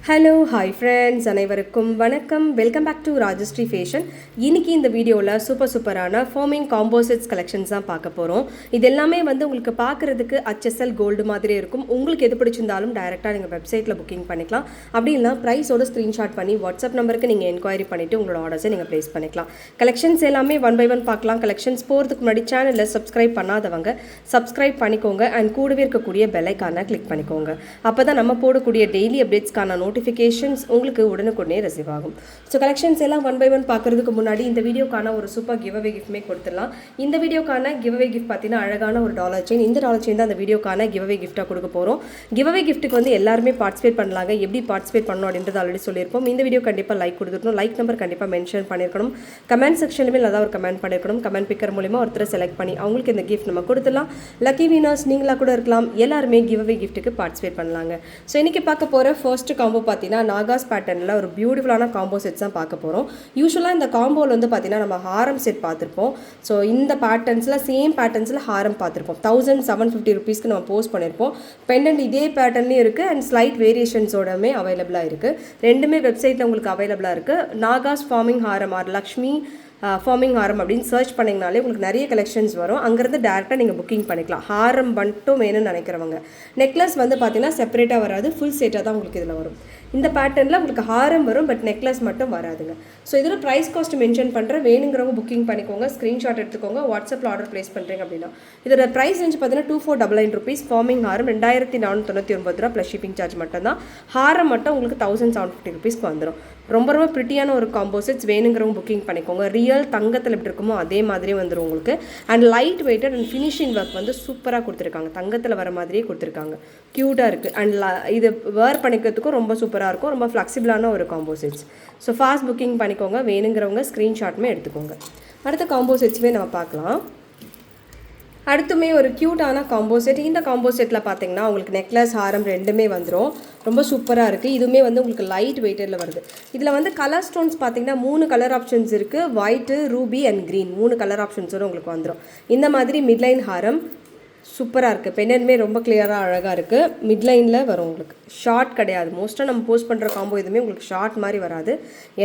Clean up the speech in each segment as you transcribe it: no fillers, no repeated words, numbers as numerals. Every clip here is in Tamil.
ஹலோ ஹாய் ஃப்ரெண்ட்ஸ், அனைவருக்கும் வணக்கம். Welcome back to Rajashree fashion. இன்னைக்கு இந்த வீடியோவில் சூப்பரான ஃபார்மிங் காம்போசிட்ஸ் கலெக்ஷன்ஸ் தான் பார்க்க போகிறோம். இது எல்லாமே உங்களுக்கு பார்க்குறதுக்கு HSL கோல்டு மாதிரி இருக்கும். உங்களுக்கு எது பிடிச்சிருந்தாலும் டைரெக்டாக நீங்கள் வெப்சைட்டில் புக்கிங் பண்ணிக்கலாம். அப்படி இல்லைனா ப்ரைஸோட ஸ்க்ரீன்ஷாட் பண்ணி வாட்ஸ்அப் நம்பருக்கு நீங்கள் என்கொயரி பண்ணிவிட்டு உங்களோட ஆர்டர்ஸை நீங்கள் ப்ளேஸ் பண்ணிக்கலாம். கலெக்ஷன்ஸ் எல்லாமே ஒன் பை ஒன் பார்க்கலாம். கலெக்ஷன்ஸ் போகிறதுக்கு முன்னாடி சேனலில் சப்ஸ்கிரைப் பண்ணாதவங்க சப்ஸ்கிரைப் பண்ணிக்கோங்க அண்ட் கூடவே இருக்கக்கூடிய பெல் ஐகானை கிளிக் பண்ணிக்கோங்க. அப்போ தான் நம்ம போடக்கூடிய டெய்லி அப்டேட்ஸ்க்கான நோட்டிஃபிகேஷன்ஸ் உங்களுக்கு உடனுக்குடனே ரிசீவ் ஆகும். ஸோ கலெக்ஷன்ஸ் எல்லாம் ஒன் பை ஒன் பார்க்குறதுக்கு முன்னாடி இந்த வீடியோக்கான ஒரு சூப்பர் கிவ்அவே கிஃப்ட்மே கொடுத்துடலாம். இந்த வீடியோக்கான கிவ்அவே கிஃப்ட் பார்த்தீங்கன்னா அழகான ஒரு டாலர் செயின். இந்த டாலர் செயின் தான் அந்த வீடியோக்கான கிவ்அவே கிஃப்ட்டாக கொடுக்க போகிறோம். கிவ்அவே கிஃப்ட்டுக்கு எல்லாருமே பார்ட்டிசிபேட் பண்ணலாங்க. எப்படி பார்ட்டிசிபேட் பண்ணணும் அப்படின்றது ஆல்ரெடி சொல்லியிருப்போம். இந்த வீடியோ கண்டிப்பாக லைக் கொடுத்துருக்கணும். லைக் நம்பர் கண்டிப்பாக மென்ஷன் பண்ணியிருக்கணும். கமெண்ட் செக்ஷனுமே நல்லா ஒரு கமெண்ட் பண்ணியிருக்கணும். கமெண்ட் பிக்கர் மூலிமா ஒருத்தரை செலக்ட் பண்ணி அவங்களுக்கு இந்த கிஃப்ட் நம்ம கொடுத்துடலாம். லக்கி வினர்ஸ் நீங்களாக கூட இருக்கலாம். எல்லாருமே கிவ்அவே கிஃப்ட்டுக்கு பார்ட்டிசிபேட் பண்ணலாங்க. ஸோ இன்றைக்கி பார்க்க போகிற ஃபர்ஸ்ட் காம்போ பார்த்தீங்கன்னா நாகாஸ் பேட்டர்னில் ஒரு பியூட்டிஃபுல்லான காம்போ செட்ஸ் தான் பார்க்க போகிறோம். யூஸ்வலாக இந்த காம்போவில் பார்த்தீங்கன்னா நம்ம ஹாரம் செட் பார்த்துருப்போம். ஸோ இந்த பேட்டர்ன்ஸில் சேம் பேட்டர்ன்ஸில் ஹாரம் பார்த்துருப்போம். 1750 ருபீஸ்க்கு நம்ம போஸ்ட் பண்ணியிருப்போம். பெண்டன்ட் இதே பேட்டர்ன்லேயும் இருக்குது அண்ட் ஸ்லைட் வேரியேஷன்ஸோடமே அவைலபிளாக இருக்குது. ரெண்டுமே வெப்சைட்டில் உங்களுக்கு அவைலபிளாக இருக்குது. நாகாஸ் ஃபார்மிங் ஹாரம் ஆர் லக்ஷ்மி ஃபார்மிங் ஹாரம் அப்படின்னு சர்ச் பண்ணிங்கனாலே உங்களுக்கு நிறைய கலெக்ஷன்ஸ் வரும். அங்கேருந்து டேரெக்டாக நீங்கள் புக்கிங் பண்ணிக்கலாம். ஹாரம் மட்டும் வேணும்னு நினைக்கிறவங்க. நெக்லஸ் பார்த்தீங்கன்னா செப்பரேட்டாக வராது, ஃபுல் செட்டாக தான் உங்களுக்கு இதில் வரும். இந்த பேட்டர்னில் உங்களுக்கு ஹாரம் வரும், பட் நெக்லஸ் மட்டும் வராதுங்க. ஸோ இதில் ப்ரைஸ் காஸ்ட் மென்ஷன் பண்ணுறேன். வேணுங்கிறவங்க புக்கிங் பண்ணிக்கோங்க, ஸ்க்ரீன்ஷாட் எடுத்துக்கோங்க. வாட்ஸ்அப்பில் ஆர்டர் ப்ளேஸ் பண்ணுறீங்க அப்படின்னா இதோட ப்ரைஸ் ரேஞ்ச் பார்த்தீங்கன்னா 2499 ருபீஸ். ஃபார்மிங் ஹாரம் 2499 ரூபா ப்ளஸ் ஷிப்பிங் சார்ஜ் மட்டும் தான். ஹாரம் மட்டும் உங்களுக்கு 1750 ருபீஸ்க்கு வந்துடும். ரொம்ப ரொம்ப ப்ரிட்டியான ஒரு காம்போசிட்ஸ். வேணுங்கிறவங்க புக்கிங் பண்ணிக்கோங்க. ரியல் தங்கத்தில் எப்படி இருக்குமோ அதே மாதிரியே வந்துடும் உங்களுக்கு. And light weighted and finishing work சூப்பராக கொடுத்துருக்காங்க. தங்கத்தில் வர மாதிரியே கொடுத்துருக்காங்க. க்யூட்டாக இருக்குது. அண்ட் இது வேர் பண்ணிக்கிறதுக்கும் ரொம்ப சூப்பராக இருக்கும். ரொம்ப ஃப்ளெக்சிபிளான ஒரு காம்போசிட்ஸ். ஸோ ஃபாஸ்ட் புக்கிங் பண்ணிக்கோங்க. வேணுங்கிறவங்க ஸ்க்ரீன்ஷாட்டுமே எடுத்துக்கோங்க. அடுத்த காம்போசிட்ஸுமே நம்ம பார்க்கலாம். அடுத்துமே ஒரு க்யூட்டான காம்போசெட். இந்த காம்போசெட்டில் பார்த்தீங்கன்னா உங்களுக்கு நெக்லஸ் ஹாரம் ரெண்டுமே வந்துடும். ரொம்ப சூப்பராக இருக்குது. இதுவுமே உங்களுக்கு லைட் வெயிட்டடில் வருது. இதில் கலர் ஸ்டோன்ஸ் பார்த்தீங்கன்னா 3 கலர் ஆப்ஷன்ஸ் இருக்குது. White, ruby and green 3 colour ஆப்ஷன்ஸோடு உங்களுக்கு வந்துடும். இந்த மாதிரி மிட்லைன் ஹாரம் சூப்பராக இருக்குது. பென்னன்மே ரொம்ப கிளியராக அழகாக இருக்குது. மிட்லைனில் வரும் உங்களுக்கு. ஷார்ட் கிடையாது. மோஸ்ட்டாக நம்ம போஸ்ட் பண்ணுற காம்போ எதுவுமே உங்களுக்கு ஷார்ட் மாதிரி வராது.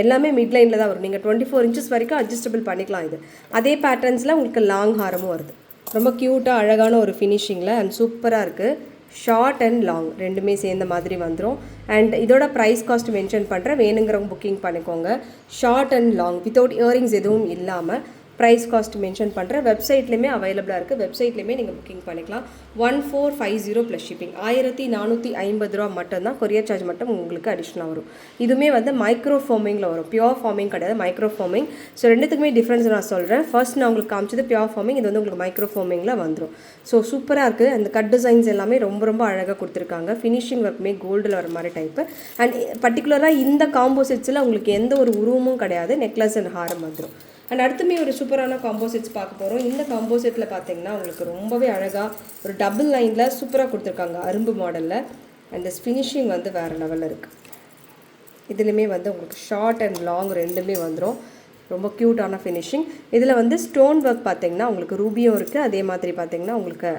எல்லாமே மிட்லைனில் தான் வரும். நீங்கள் 24 இன்ச்சஸ் வரைக்கும் அட்ஜஸ்டபிள் பண்ணிக்கலாம். இது அதே பேட்டர்ன்ஸில் உங்களுக்கு லாங் ஹாரமும் வருது. ரொம்ப க்யூட்டாக அழகான ஒரு ஃபினிஷிங்கில் அண்ட் சூப்பராக இருக்குது. ஷார்ட் அண்ட் லாங் ரெண்டுமே சேர்ந்த மாதிரி வந்துடும். அண்ட் இதோட ப்ரைஸ் காஸ்ட் மென்ஷன் பண்ணுறேன். வேணுங்கிறவங்க புக்கிங் பண்ணிக்கோங்க. Short and long without earrings எதுவும் இல்லாமல் ப்ரைஸ் காஸ்ட் மென்ஷன் பண்ணுறேன். வெப்சைட்லேயுமே அவைலபிளாக இருக்குது. வெப்சைட்லேயுமே நீங்கள் புக்கிங் பண்ணிக்கலாம். 1450 ப்ளஸ் ஷிப்பிங். 1450 ரூபா மட்டும்தான். கொரியர் சார்ஜ் மட்டும் உங்களுக்கு அடிஷ்னலாக வரும். இதுவுமே மைக்ரோ ஃபார்மிங்கில் வரும். பியோர் ஃபார்மிங் கிடையாது, மைக்ரோ ஃபார்மிங். ஸோ ரெண்டுத்துக்குமே டிஃப்ரென்ஸ் நான் சொல்கிறேன். ஃபர்ஸ்ட் நான் உங்களுக்கு காமிச்சது பியோர் ஃபார்மிங். இது உங்களுக்கு மைக்ரோ ஃபார்மிங்கில் வந்துடும். ஸோ சூப்பராக இருக்குது. அந்த கட் டிசைன்ஸ் எல்லாமே ரொம்ப ரொம்ப அழகாக கொடுத்துருக்காங்க. ஃபினிஷிங் ஒர்க்குமே கோல்டில் வர மாதிரி டைப்பு. அண்ட் பர்டிகுலராக இந்த காம்போசிட்ஸில் உங்களுக்கு எந்த ஒரு உருவமும் கிடையாது. நெக்லஸ் அண்ட் ஹாரம் வந்துடும். அண்ட் அடுத்துமே ஒரு சூப்பரான காம்போசிட்ஸ் பார்க்க போகிறோம். இந்த காம்போசிட்டில் பார்த்தீங்கன்னா உங்களுக்கு ரொம்பவே அழகாக ஒரு டபுள் லைனில் சூப்பராக கொடுத்துருக்காங்க. அரும்பு மாடலில். அண்ட் ஃபினிஷிங் வேறு லெவலில் இருக்குது. இதுலேயுமே உங்களுக்கு ஷார்ட் அண்ட் லாங் ரெண்டுமே வந்துடும். ரொம்ப க்யூட்டான ஃபினிஷிங். இதில் ஸ்டோன் ஒர்க் பார்த்தீங்கன்னா உங்களுக்கு ரூபியும் இருக்குது. அதே மாதிரி பார்த்தீங்கன்னா உங்களுக்கு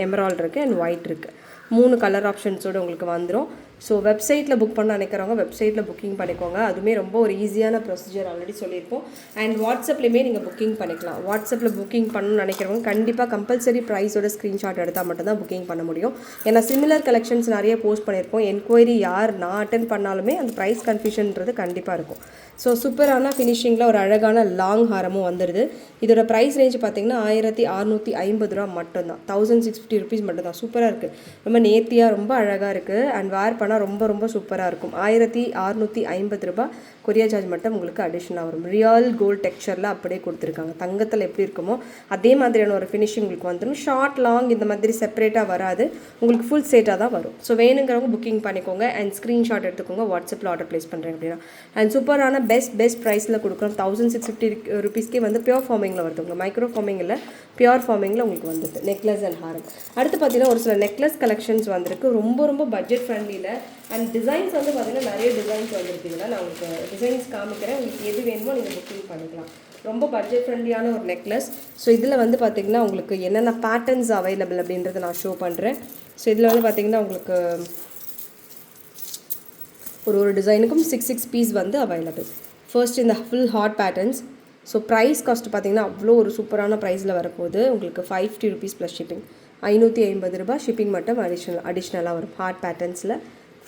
எமரால்ட் இருக்குது அண்ட் ஒயிட் இருக்குது. 3 கலர் ஆப்ஷன்ஸோடு உங்களுக்கு வந்துடும். ஸோ வெப்சைட்டில் புக் பண்ண நினைக்கிறவங்க வெப்சைட்டில் புக்கிங் பண்ணிக்கோங்க. அதுவுமே ரொம்ப ஒரு ஈஸியான ப்ரொசீஜர் ஆல்ரெடி சொல்லியிருப்போம். அண்ட் வாட்ஸ்அப்லேயுமே நீங்கள் புக்கிங் பண்ணிக்கலாம். வாட்ஸ்அப்பில் புக்கிங் பண்ணணும்னு நினைக்கிறவங்க கண்டிப்பாக கம்பல்சரி ப்ரைஸோட ஸ்க்ரீன்ஷாட் எடுத்தால் மட்டும்தான் புக்கிங் பண்ண முடியும். ஏன்னா சிமிலர் கலெக்ஷன்ஸ் நிறைய போஸ்ட் பண்ணியிருப்போம். என்கொயரி யார் நான் அட்டென்ட் பண்ணாலுமே அந்த ப்ரைஸ் கன்ஃபியூஷன்றது கண்டிப்பாக இருக்கும். ஸோ சூப்பரான ஃபினிஷிங்கில் ஒரு அழகான லாங் ஹாரமும் வந்துடுது. இதோட ப்ரைஸ் ரேஞ்ச் பார்த்தீங்கன்னா 1650 ரூபா மட்டும்தான். 1650 ருபீஸ் மட்டும்தான். சூப்பராக இருக்குது. ரொம்ப நேர்த்தியாக ரொம்ப அழகாக இருக்குது. அண்ட் வேர் பண்ணால் ரொம்ப ரொம்ப சூப்பராக இருக்கும். 1650 ரூபா. கொரியர் சார்ஜ் மட்டும் உங்களுக்கு அடிஷ்னலாக வரும். ரியல் கோல்ட் டெக்ஸ்சரில் அப்படியே கொடுத்துருக்காங்க. தங்கத்தில் எப்படி இருக்குமோ அதே மாதிரியான ஒரு ஃபினிஷிங் உங்களுக்கு வந்துடும். ஷார்ட் லாங் இந்த மாதிரி செப்பரேட்டாக வராது. உங்களுக்கு ஃபுல் செட்டாக தான் வரும். ஸோ வேணுங்கிறவங்க புக்கிங் பண்ணிக்கோங்க அண்ட் ஸ்க்ரீன்ஷாட் எடுத்துக்கோங்க. வாட்ஸ்அப்பில் ஆர்டர் ப்ளேஸ் பண்ணுறேன் அப்படின்னா. அண்ட் சூப்பரான பெஸ்ட் ப்ரைஸில் கொடுக்குறோம். 1650 ருபீஸ்க்கே பியோர் ஃபார்மிங்கில் வருது. உங்களுக்கு மைக்ரோ ஃபார்மிங்கில் பியோர் ஃபார்மிங்கில் உங்களுக்கு வந்துடுது. நெக்லஸ் அண்ட் ஹாரம். அடுத்து பார்த்தீங்கன்னா ஒரு சில நெக்லஸ் கலெக்ஷன்ஸ் வந்திருக்கு. ரொம்ப ரொம்ப பட்ஜெட் ஃப்ரெண்ட்லியில். அண்ட் டிசைன்ஸ் பார்த்தீங்கன்னா நிறைய டிசைன்ஸ் வந்துருக்குங்களா. நான் உங்களுக்கு டிசைன்ஸ் காமிக்கிறேன். உங்களுக்கு எது வேணுமோ நீங்கள் புக்கிங் பண்ணிக்கலாம். ரொம்ப பட்ஜெட் ஃப்ரெண்ட்லியான ஒரு நெக்லஸ். ஸோ இதில் பார்த்தீங்கன்னா உங்களுக்கு என்னென்ன பேட்டர்ன்ஸ் அவைலபிள் அப்படின்றத நான் ஷோ பண்ணுறேன். ஸோ இதில் பார்த்தீங்கன்னா உங்களுக்கு ஒரு டிசைனுக்கும் 6 பீஸ் வந்து அவைலபிள். ஃபர்ஸ்ட் இந்த full heart patterns. So price cost பார்த்திங்கன்னா அவ்வளோ ஒரு சூப்பரான ப்ரைஸில் வரப்போகுது. உங்களுக்கு 550 rupees ப்ளஸ் ஷிப்பிங். 550 ரூபாய் ஷிப்பிங் மட்டும் அடிஷ்னலாக வரும். ஹார்ட் பேட்டர்ன்ஸில்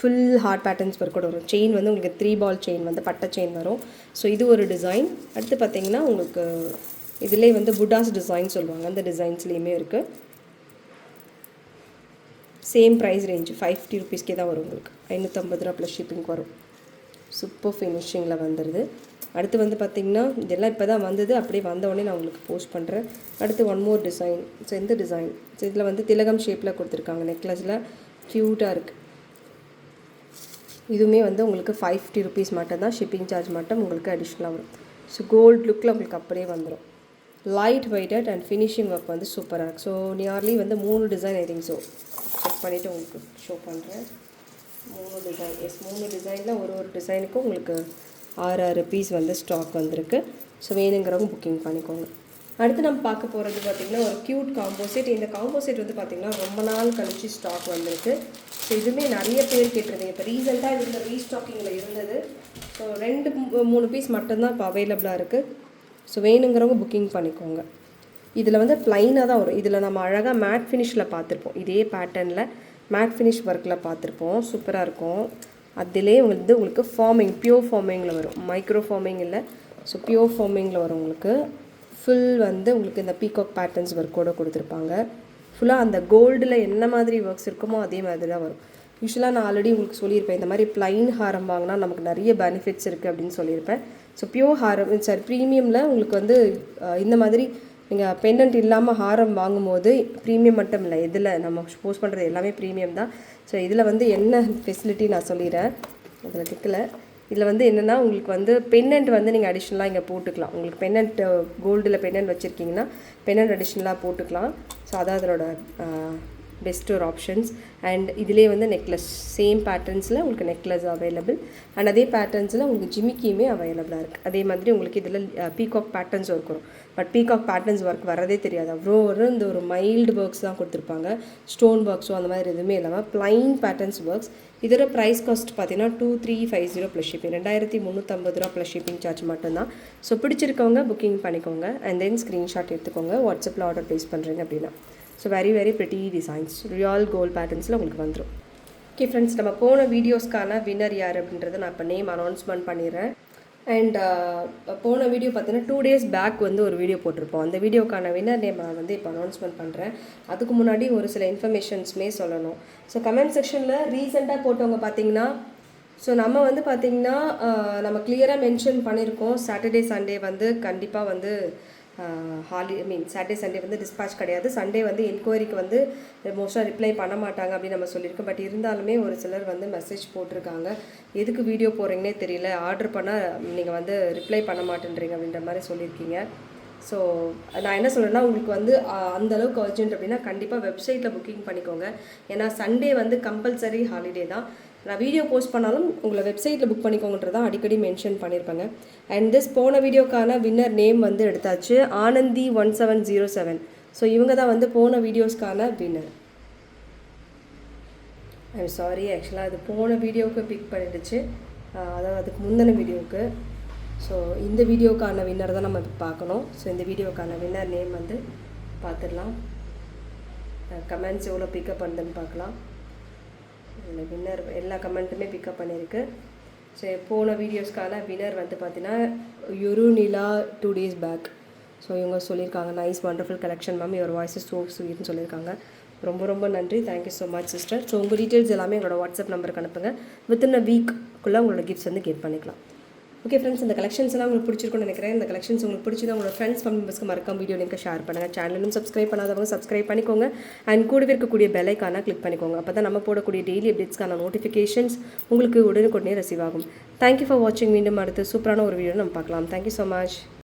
ஃபுல் ஹார்ட் பேட்டர்ன்ஸ் ஒர்க் கூட வரும். செயின் வந்து உங்களுக்கு 3 ball செயின் வந்து பட்டை செயின் வரும். ஸோ இது ஒரு டிசைன். அடுத்து பார்த்திங்கன்னா உங்களுக்கு இதிலே வந்து புட்டாஸ் டிசைன் சொல்லுவாங்க, அந்த டிசைன்ஸ்லேயுமே இருக்குது. சேம் ப்ரைஸ் ரேஞ்சு 550 rupeesக்கே தான் வரும். உங்களுக்கு 550 ரூபா ப்ளஸ் ஷிப்பிங் வரும். சூப்பர் ஃபினிஷிங்கில் வந்துடுது. அடுத்து வந்து பார்த்திங்கன்னா இதெல்லாம் இப்போ தான் வந்தது, அப்படியே வந்தோடனே நான் உங்களுக்கு போஸ்ட் பண்ணுறேன். அடுத்து ஒன் மோர் டிசைன். ஸோ இந்த டிசைன், ஸோ இதில் வந்து திலகம் ஷேப்பில் கொடுத்துருக்காங்க. நெக்லஸில் க்யூட்டாக இருக்குது. இதுவுமே வந்து உங்களுக்கு 550 rupees மட்டும் தான். ஷிப்பிங் சார்ஜ் மட்டும் உங்களுக்கு அடிஷ்னலாக வரும். ஸோ கோல்டு லுக்கில் உங்களுக்கு அப்படியே வந்துடும். Light weighted and finishing work வந்து சூப்பராக இருக்குது. ஸோ நியர்லி வந்து 3 design I think. So check பண்ணிவிட்டு உங்களுக்கு ஷோ பண்ணுறேன். 3 டிசைன். எஸ், 3 டிசைனில் ஒரு டிசைனுக்கும் உங்களுக்கு 6 பீஸ் வந்து ஸ்டாக் வந்திருக்கு. ஸோ வேணுங்கிறவங்க புக்கிங் பண்ணிக்கோங்க. அடுத்து நம்ம பார்க்க போகிறது பார்த்திங்கன்னா ஒரு க்யூட் காம்போசெட். இந்த காம்போசெட் வந்து பார்த்திங்கன்னா ரொம்ப நாள் கழிச்சு ஸ்டாக் வந்திருக்கு. ஸோ இதுவுமே நிறைய பேர் கேட்டிருந்தீங்க. இப்போ ரீசெண்டாக இதில் ரீஸ்டாக்கிங்கில் இருந்தது. ஸோ 2-3 பீஸ் மட்டும்தான் இப்போ அவைலபிளாக இருக்குது. ஸோ வேணுங்கிறவங்க புக்கிங் பண்ணிக்கோங்க. இதில் வந்து ப்ளைனாக தான் வரும். இதில் நம்ம அழகாக மேட் ஃபினிஷில் பார்த்துருப்போம். இதே பேட்டர்னில் மேட் ஃபினிஷ் ஒர்க்கில் பார்த்துருப்போம். சூப்பராக இருக்கும். அதிலே வந்து உங்களுக்கு ஃபார்மிங், பியூர் ஃபார்மிங்கில் வரும். மைக்ரோ ஃபார்மிங் இல்லை. ஸோ பியூர் ஃபார்மிங்கில் வரும். உங்களுக்கு ஃபுல் வந்து உங்களுக்கு இந்த பீகாக் பேட்டர்ன்ஸ் ஒர்க்கோடு கொடுத்துருப்பாங்க. ஃபுல்லாக அந்த கோல்டில் என்ன மாதிரி ஒர்க்ஸ் இருக்குமோ அதே மாதிரி தான் வரும். யூஸ்வலாக நான் ஆல்ரெடி உங்களுக்கு சொல்லியிருப்பேன், இந்த மாதிரி ப்ளைன் ஹாரம் வாங்கினா நமக்கு நிறைய பெனிஃபிட்ஸ் இருக்குது அப்படின்னு சொல்லியிருப்பேன். ஸோ பியூர் ஹாரம் சார் ப்ரீமியமில் உங்களுக்கு வந்து இந்த மாதிரி நீங்கள் பெண்டன்ட் இல்லாமல் ஹாரம் வாங்கும்போது ப்ரீமியம் மட்டும் இல்லை, இதில் நம்ம போஸ்ட் பண்ணுறது எல்லாமே ப்ரீமியம் தான். ஸோ இதில் வந்து என்ன ஃபெசிலிட்டி நான் சொல்லிடுறேன். அதில் டிக்கில் இதில் வந்து என்னென்னா உங்களுக்கு வந்து பெண்டன்ட் வந்து நீங்கள் அடிஷ்னலாக இங்கே போட்டுக்கலாம். உங்களுக்கு பெண்டன்ட் கோல்டில் பெண்டன்ட் வச்சுருக்கீங்கன்னா பெண்டன்ட் அடிஷ்னலாக போட்டுக்கலாம். ஸோ அதான் அதனோட பெஸ்ட் ஒரு ஆப்ஷன்ஸ். அண்ட் இதிலே வந்து நெக்லஸ் சேம் பேட்டர்ன்ஸில் உங்களுக்கு நெக்லஸ் அவைலபிள். அண்ட் அதே பேட்டர்ன்ஸில் உங்களுக்கு ஜிமிக்கியுமே அவைலபிளாக இருக்குது. அதே மாதிரி உங்களுக்கு இதில் பீகாக் பேட்டர்ன்ஸ் ஒர்க் வரும். பட் பீகாக் பேட்டர்ன்ஸ் ஒர்க் வரதே தெரியாது. அவ்வளோ இந்த ஒரு மைல்டு ஒர்க்ஸ் தான் கொடுத்துருப்பாங்க. ஸ்டோன் ஒர்க்ஸோ அந்த மாதிரி எதுவுமே இல்லாமல் ப்ளைன் பேட்டர்ன்ஸ் ஒர்க்ஸ். இதோட ப்ரைஸ் காஸ்ட் பார்த்தீங்கன்னா 2350 ப்ளஸ் ஷிப்பிங். 2350 ரூபா ப்ளஸ் ஷிப்பிங் சார்ஜ் மட்டும்தான். ஸோ பிடிச்சிருக்கவங்க புக்கிங் பண்ணிக்கோங்க. அண்ட் தென் ஸ்க்ரீன்ஷாட் எடுத்துக்கோங்க. வாட்ஸ்அப்பில் ஆர்டர் ப்ளேஸ் பண்ணுறீங்க அப்படின்னா. So very very pretty designs, real gold patterns உங்களுக்கு வந்துடும். ஓகே ஃப்ரெண்ட்ஸ், நம்ம போன வீடியோஸ்க்கான வின்னர் யார் அப்படின்றத நான் இப்போ நேம் அனௌன்ஸ்மெண்ட் பண்ணிடுறேன். அண்ட் போன வீடியோ பார்த்தீங்கன்னா 2 days பேக் வந்து ஒரு வீடியோ போட்டிருப்போம். அந்த வீடியோக்கான வின்னர் நேம் நான் வந்து இப்போ அனௌன்ஸ்மெண்ட் பண்ணுறேன். அதுக்கு முன்னாடி ஒரு சில இன்ஃபர்மேஷன்ஸுமே சொல்லணும். ஸோ கமெண்ட் செக்ஷனில் ரீசெண்டாக போட்டவங்க பார்த்தீங்கன்னா, ஸோ நம்ம வந்து பார்த்திங்கன்னா நம்ம கிளியராக மென்ஷன் பண்ணியிருக்கோம். சாட்டர்டே சண்டே வந்து கண்டிப்பாக வந்து சாட்டர்டே சண்டே வந்து டிஸ்பேச் கிடையாது. சண்டே வந்து என்கொயரிக்கு வந்து மோஸ்ட்டாக ரிப்ளை பண்ண மாட்டாங்க அப்படின்னு நம்ம சொல்லியிருக்கோம். பட் இருந்தாலுமே ஒரு சிலர் வந்து மெசேஜ் போட்டிருக்காங்க, எதுக்கு வீடியோ போடுறீங்கன்னே தெரியல, ஆர்டர் பண்ணால் நீங்கள் வந்து ரிப்ளை பண்ண மாட்டேன்றீங்க அப்படின்ற மாதிரி சொல்லியிருக்கீங்க. ஸோ நான் என்ன சொல்கிறேன்னா, உங்களுக்கு வந்து அந்தளவுக்கு அர்ஜென்ட் அப்படின்னா கண்டிப்பாக வெப்சைட்டில் புக்கிங் பண்ணிக்கோங்க. ஏன்னா சண்டே வந்து கம்பல்சரி ஹாலிடே தான். நான் வீடியோ போஸ்ட் பண்ணாலும் உங்களை வெப்சைட்டில் புக் பண்ணிக்கோங்கன்றதான் அடிக்கடி மென்ஷன் பண்ணியிருப்பாங்க. அண்ட் திஸ் போன வீடியோக்கான வின்னர் நேம் வந்து எடுத்தாச்சு, ஆனந்தி 1707. ஸோ இவங்க தான் வந்து போன வீடியோஸ்க்கான வின்னர். ஐம் சாரி, ஆக்சுவலாக அது போன வீடியோவுக்கு பிக் பண்ணிடுச்சு, அதாவது அதுக்கு முந்தின வீடியோவுக்கு. ஸோ இந்த வீடியோக்கான வின்னர் தான் நம்ம பார்க்கணும். ஸோ இந்த வீடியோக்கான வின்னர் நேம் வந்து பார்த்துடலாம். கமெண்ட்ஸ் எவ்வளோ பிக்கப் பண்ணுதுன்னு பார்க்கலாம். இதில் வின்னர் எல்லா கமெண்ட்டுமே பிக்கப் பண்ணியிருக்கு. ஸோ போன வீடியோஸ்க்கான வின்னர் வந்து பார்த்தீங்கன்னா யுருநிலா 2 days பேக். ஸோ இவங்க சொல்லியிருக்காங்க, nice wonderful collection ma'am, your voice is so ஸ்வீட்னு சொல்லியிருக்காங்க. ரொம்ப ரொம்ப நன்றி, thank you so much sister. So உங்கள் டீட்டெயில்ஸ் எல்லாமே எங்களோட வாட்ஸ்அப் நம்பருக்கு அனுப்புங்க. வித்தின் அ வீக்குள்ளே உங்களோட கிஃப்ட்ஸ் வந்து கெட் பண்ணிக்கலாம். ஓகே ஃப்ரெண்ட்ஸ், இந்த கலெக்ஷன்ஸ் எல்லாம் உங்களுக்கு பிடிச்சிருக்குன்னு நினைக்கிறேன். இந்த கலெக்ஷன்ஸ் உங்களுக்கு பிடிச்சது உங்களோட ஃப்ரெண்ட்ஸ் ஃபேமிலி மெம்பர்ஸ்க்கு மறக்காம வீடியோ லிங்க் ஷேர் பண்ணுங்கள். சேனலும் சப்ஸ்கிரைப் பண்ணாதவங்க சப்ஸ்கிரைப் பண்ணிக்கோங்க. அண்ட் கூடவே இருக்கக்கூடிய பெல் ஐக்கான கிளிக் பண்ணிக்கோங்க. அப்போ தான் நம்ம போடக்கூடிய டெய்லி அப்டேட்ஸ்க்கான நோட்டிஃபிகேஷன்ஸ் உங்களுக்கு உடனுக்குடனே ரிசீவ் ஆகும். தேங்க்யூ ஃபார் வாட்சிங். மீண்டும் அடுத்து சூப்பரான ஒரு வீடியோ நம்ம பார்க்கலாம். Thank you so much.